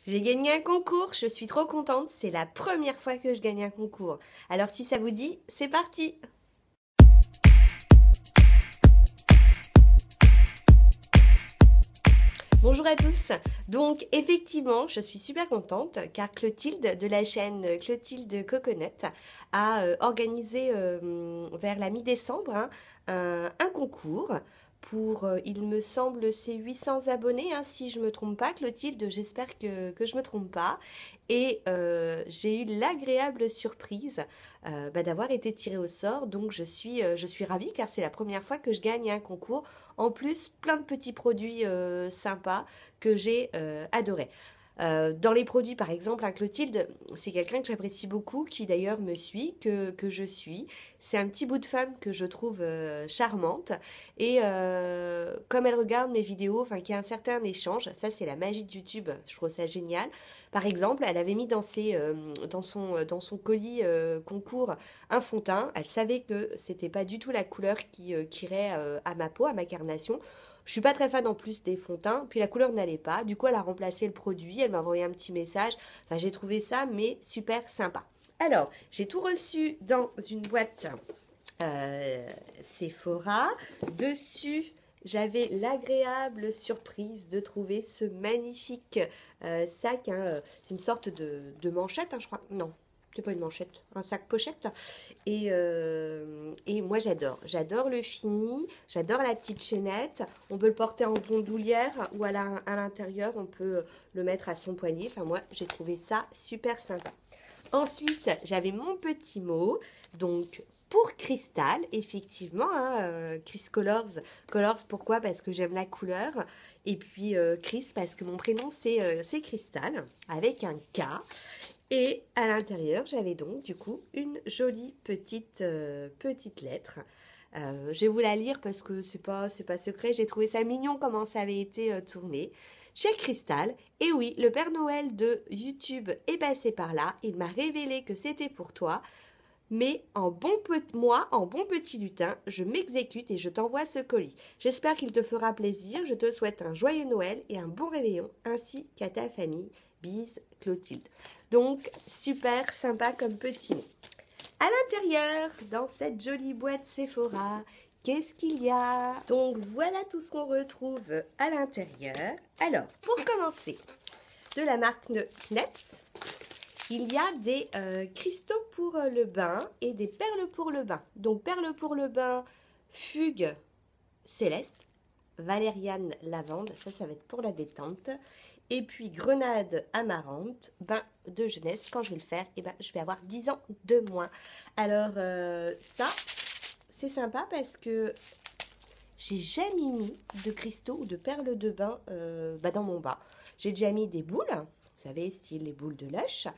J'ai gagné un concours, je suis trop contente, c'est la première fois que je gagne un concours. Alors si ça vous dit, c'est parti! Bonjour à tous. Donc effectivement, je suis super contente car Clotilde de la chaîne Clotilde Coconut a organisé vers la mi-décembre un concours pour, il me semble, c'est 800 abonnés, hein, si je me trompe pas, Clotilde, j'espère que je me trompe pas. Et j'ai eu l'agréable surprise d'avoir été tirée au sort, donc je suis ravie car c'est la première fois que je gagne un concours. En plus, plein de petits produits sympas que j'ai adorés. Dans les produits, par exemple, Clotilde, c'est quelqu'un que j'apprécie beaucoup, qui d'ailleurs me suit, que je suis. C'est un petit bout de femme que je trouve charmante. Et comme elle regarde mes vidéos, enfin, qu'il y a un certain échange, ça c'est la magie de YouTube, je trouve ça génial. Par exemple, elle avait mis dans son colis concours un fond de teint. Elle savait que c'était pas du tout la couleur qui irait à ma peau, à ma carnation. Je suis pas très fan en plus des fonds de teint, puis la couleur n'allait pas. Du coup, elle a remplacé le produit, elle m'a envoyé un petit message. Enfin, j'ai trouvé ça, mais super sympa. Alors, j'ai tout reçu dans une boîte Sephora. Dessus, j'avais l'agréable surprise de trouver ce magnifique sac, hein. C'est une sorte de manchette, hein, je crois. Non, c'est pas une manchette, un sac pochette. Et moi j'adore le fini, j'adore la petite chaînette. On peut le porter en bandoulière ou à l'intérieur, on peut le mettre à son poignet. Enfin moi j'ai trouvé ça super sympa. Ensuite j'avais mon petit mot, donc pour Cristal, effectivement, hein, Chris Colors. Colors pourquoi? Parce que j'aime la couleur. Et puis Chris parce que mon prénom c'est Cristal avec un K. Et à l'intérieur, j'avais donc du coup une jolie petite lettre. Je vais vous la lire parce que c'est pas secret. J'ai trouvé ça mignon comment ça avait été tourné. Cher Cristal, et oui, le Père Noël de YouTube est passé par là. Il m'a révélé que c'était pour toi. Mais moi, en bon petit lutin, je m'exécute et je t'envoie ce colis. J'espère qu'il te fera plaisir. Je te souhaite un joyeux Noël et un bon réveillon, ainsi qu'à ta famille. Bise, Clotilde. Donc, super sympa comme petit mot. À l'intérieur, dans cette jolie boîte Sephora, qu'est-ce qu'il y a? Donc, voilà tout ce qu'on retrouve à l'intérieur. Alors, pour commencer, de la marque Knepf, il y a des cristaux pour le bain et des perles pour le bain. Donc, perles pour le bain, fugue céleste, valériane lavande, ça va être pour la détente. Et puis grenade amarante, bain de jeunesse. Quand je vais le faire, eh ben, je vais avoir 10 ans de moins. Alors ça, c'est sympa parce que j'ai jamais mis de cristaux ou de perles de bain dans mon bas. J'ai déjà mis des boules, vous savez, style les boules de Lush.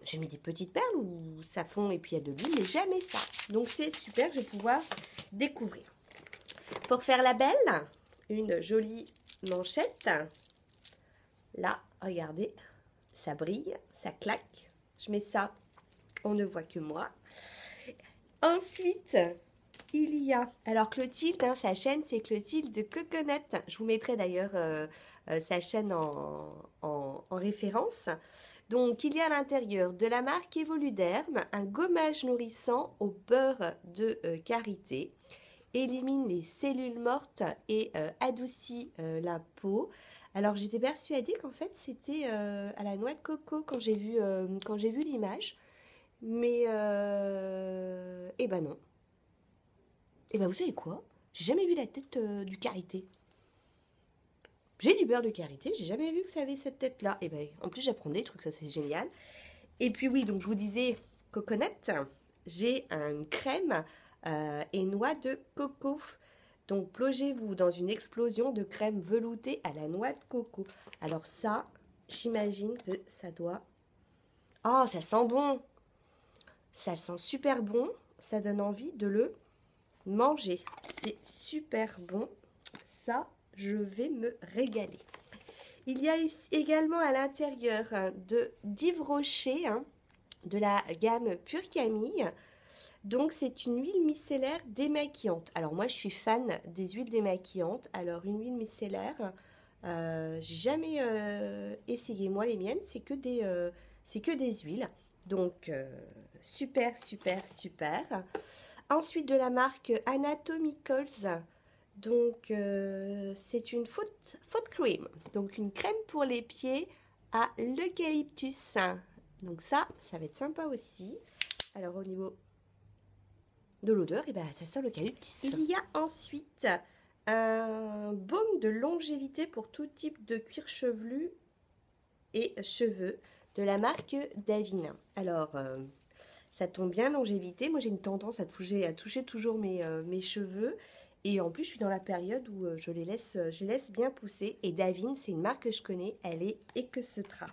J'ai mis des petites perles où ça fond et puis il y a de l'huile, mais jamais ça. Donc c'est super, je vais pouvoir découvrir. Pour faire la belle, une jolie manchette. Là, regardez, ça brille, ça claque. Je mets ça, on ne voit que moi. Ensuite, il y a, alors Clotilde, hein, sa chaîne c'est Clotilde Coconut. Je vous mettrai d'ailleurs sa chaîne en référence. Donc, il y a à l'intérieur de la marque Evoluderm un gommage nourrissant au beurre de karité. Élimine les cellules mortes et adoucit la peau. Alors j'étais persuadée qu'en fait c'était à la noix de coco quand j'ai vu l'image, mais eh ben non. Eh ben vous savez quoi? J'ai jamais vu la tête du karité. J'ai du beurre de karité, j'ai jamais vu que ça avait cette tête-là. Et ben en plus j'apprends des trucs, ça c'est génial. Et puis oui, donc je vous disais coconut, j'ai une crème et noix de coco. Donc plongez-vous dans une explosion de crème veloutée à la noix de coco. Alors ça, j'imagine que ça doit... Oh, ça sent bon! Ça sent super bon, ça donne envie de le manger. C'est super bon, ça, je vais me régaler. Il y a également à l'intérieur d'Yves Rocher, hein, de la gamme Pure Camille. Donc c'est une huile micellaire démaquillante. Alors moi je suis fan des huiles démaquillantes. Alors une huile micellaire, J'ai jamais essayé moi les miennes, c'est que des huiles. Donc super, super, super. Ensuite de la marque Anatomicals. Donc c'est une foot cream, donc une crème pour les pieds à l'eucalyptus. Donc ça va être sympa aussi. Alors au niveau de l'odeur, et ben, ça sent l'eucalyptus. Il y a ensuite un baume de longévité pour tout type de cuir chevelu et cheveux de la marque Davines. Alors, ça tombe bien, longévité. Moi, j'ai une tendance à toucher toujours mes cheveux. Et en plus, je suis dans la période où je les laisse bien pousser. Et Davines, c'est une marque que je connais. Elle est Equesetra.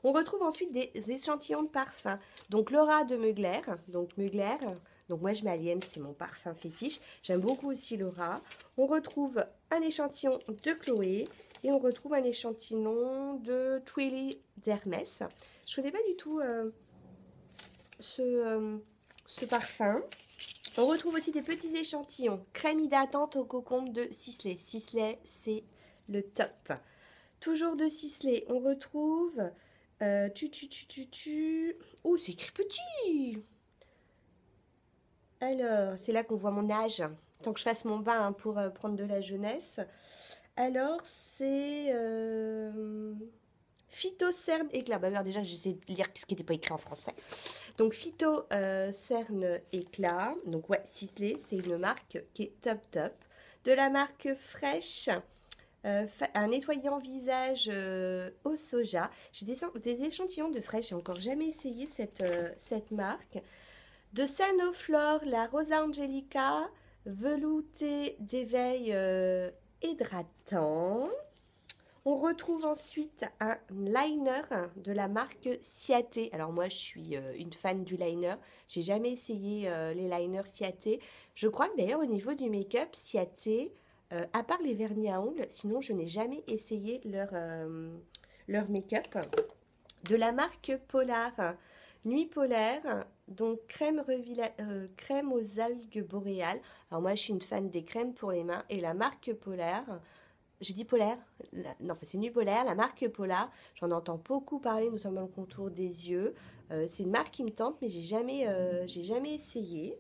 On retrouve ensuite des échantillons de parfum. Donc Laura de Mugler. Donc moi je mets Alien, c'est mon parfum fétiche. J'aime beaucoup aussi Laura. On retrouve un échantillon de Chloé. Et on retrouve un échantillon de Twilly d'Hermès. Je ne connais pas du tout ce parfum. On retrouve aussi des petits échantillons. Crème hydratante au cocombe de Sisley. Sisley, c'est le top. Toujours de Sisley, on retrouve... Ouh, c'est écrit petit. Alors, c'est là qu'on voit mon âge. Tant que je fasse mon bain hein, pour prendre de la jeunesse. Alors, c'est... Phytocerne éclat. Bah, alors déjà, j'essaie de lire ce qui n'était pas écrit en français. Donc, Phytocerne éclat. Donc, ouais, Sisley, c'est une marque qui est top top. De la marque Fresh. Un nettoyant visage au soja. J'ai des échantillons de Fresh. J'ai encore jamais essayé cette marque. De Sanoflore, la Rosa Angelica. Velouté d'éveil hydratant. On retrouve ensuite un liner de la marque Ciaté. Alors moi, je suis une fan du liner. J'ai jamais essayé les liners Ciaté. Je crois que d'ailleurs au niveau du make-up, Ciaté, à part les vernis à ongles, sinon je n'ai jamais essayé leur make-up. De la marque Polar, Nuit Polaire, donc crème aux algues boréales. Alors moi, je suis une fan des crèmes pour les mains et la marque Polar. J'ai dit polaire, non, c'est Nuit Polaire, la marque Polar. J'en entends beaucoup parler, notamment le contour des yeux. C'est une marque qui me tente, mais j'ai jamais essayé.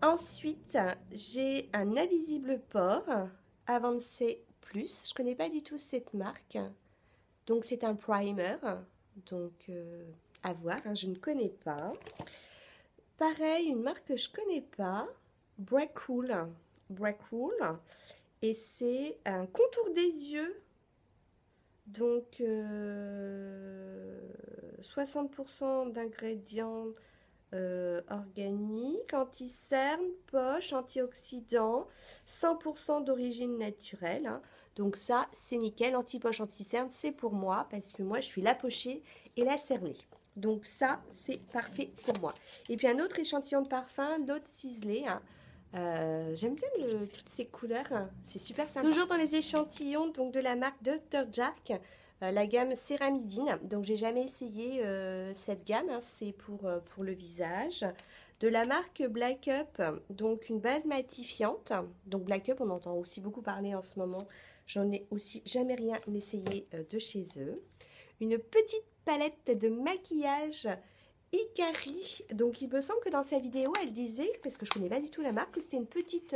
Ensuite, j'ai un invisible pore, Avancé Plus. Je connais pas du tout cette marque. Donc, c'est un primer. Donc, à voir, hein, je ne connais pas. Pareil, une marque que je connais pas, Break Rule. Break Rule. Et c'est un contour des yeux. Donc, 60% d'ingrédients organiques, anti-cerne, poche, antioxydants, 100% d'origine naturelle. Hein. Donc ça, c'est nickel. Anti-poche, anti-cerne, c'est pour moi parce que moi, je suis la pochée et la cernée. Donc ça, c'est parfait pour moi. Et puis un autre échantillon de parfum, l'autre ciselé. Hein. J'aime bien toutes ces couleurs, hein. C'est super sympa. Toujours dans les échantillons donc de la marque Dr. Jack, la gamme Céramidine. Donc j'ai jamais essayé cette gamme, hein. C'est pour le visage. De la marque Black Up, donc une base matifiante. Donc Black Up, on entend aussi beaucoup parler en ce moment. J'en ai aussi jamais rien essayé de chez eux. Une petite palette de maquillage Ikari. Donc il me semble que dans sa vidéo elle disait, parce que je connais pas du tout la marque, que c'était une petite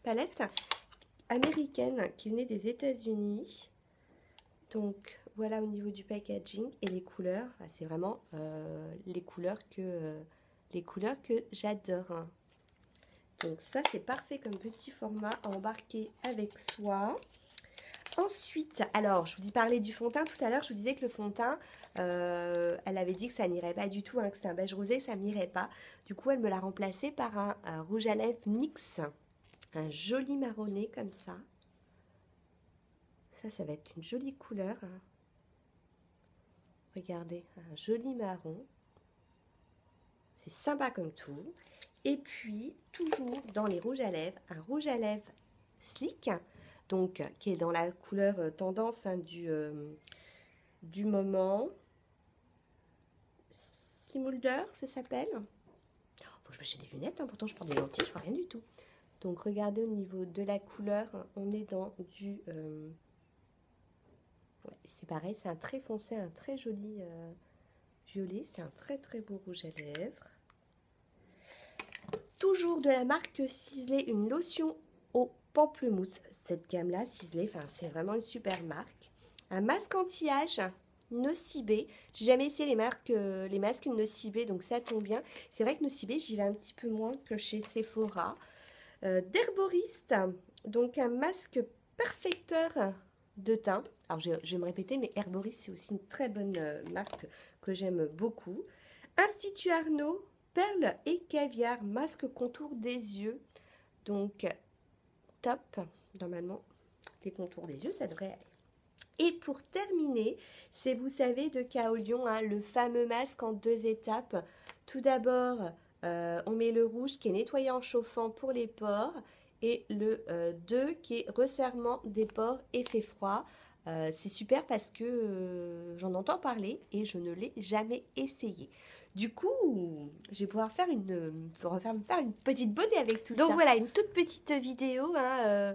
palette américaine qui venait des États-Unis. Donc voilà au niveau du packaging et les couleurs, c'est vraiment les couleurs que j'adore. Donc ça c'est parfait comme petit format à embarquer avec soi. Ensuite, alors, je vous parlais du fond de teint tout à l'heure, je vous disais que le fond de teint, elle avait dit que ça n'irait pas du tout, hein, que c'était un beige rosé, ça n'irait pas. Du coup, elle me l'a remplacé par un rouge à lèvres NYX, un joli marronné comme ça. Ça va être une jolie couleur. Hein. Regardez, un joli marron. C'est sympa comme tout. Et puis, toujours dans les rouges à lèvres, un rouge à lèvres Sleek. Donc, qui est dans la couleur tendance hein, du moment. Simulder, ça s'appelle. Faut que je m'achète des lunettes, hein, pourtant je porte des lentilles, je vois rien du tout. Donc, regardez au niveau de la couleur, on est dans du Ouais, c'est pareil, c'est un très foncé, un très joli violet. C'est un très très beau rouge à lèvres. Toujours de la marque Sisley, une lotion au pamplemousse. Cette gamme-là, Sisley, c'est vraiment une super marque. Un masque anti-âge Nocibé. J'ai jamais essayé les masques Nocibé, donc ça tombe bien. C'est vrai que Nocibé, j'y vais un petit peu moins que chez Sephora. D'Herboriste, donc un masque perfecteur de teint. Alors je vais me répéter, mais Herboriste, c'est aussi une très bonne marque que j'aime beaucoup. Institut Arnaud, perles et caviar, masque contour des yeux. Donc top, normalement, les contours des yeux, ça devrait aller. Et pour terminer, c'est, vous savez, de Kaolion, hein, le fameux masque en 2 étapes. Tout d'abord, on met le rouge qui est nettoyant chauffant pour les pores et le 2 qui est resserrement des pores effet froid. C'est super parce que j'en entends parler et je ne l'ai jamais essayé. Du coup, je vais pouvoir faire me faire une petite beauté avec tout ça. Donc voilà, une toute petite vidéo, hein,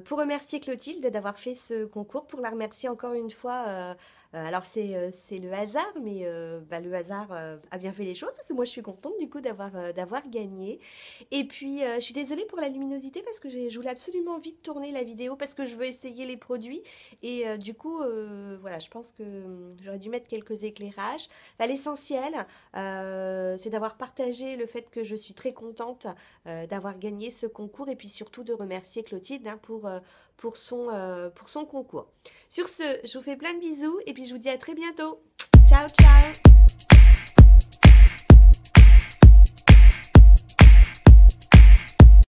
pour remercier Clotilde d'avoir fait ce concours, pour la remercier encore une fois. Alors c'est le hasard, mais le hasard a bien fait les choses, parce que moi je suis contente du coup d'avoir gagné. Et puis je suis désolée pour la luminosité, parce que je voulais absolument vite tourner la vidéo, parce que je veux essayer les produits. Et du coup, voilà, je pense que j'aurais dû mettre quelques éclairages. L'essentiel, c'est d'avoir partagé le fait que je suis très contente d'avoir gagné ce concours, et puis surtout de remercier Clotilde, hein, pour son concours. Sur ce, je vous fais plein de bisous et puis je vous dis à très bientôt. Ciao, ciao!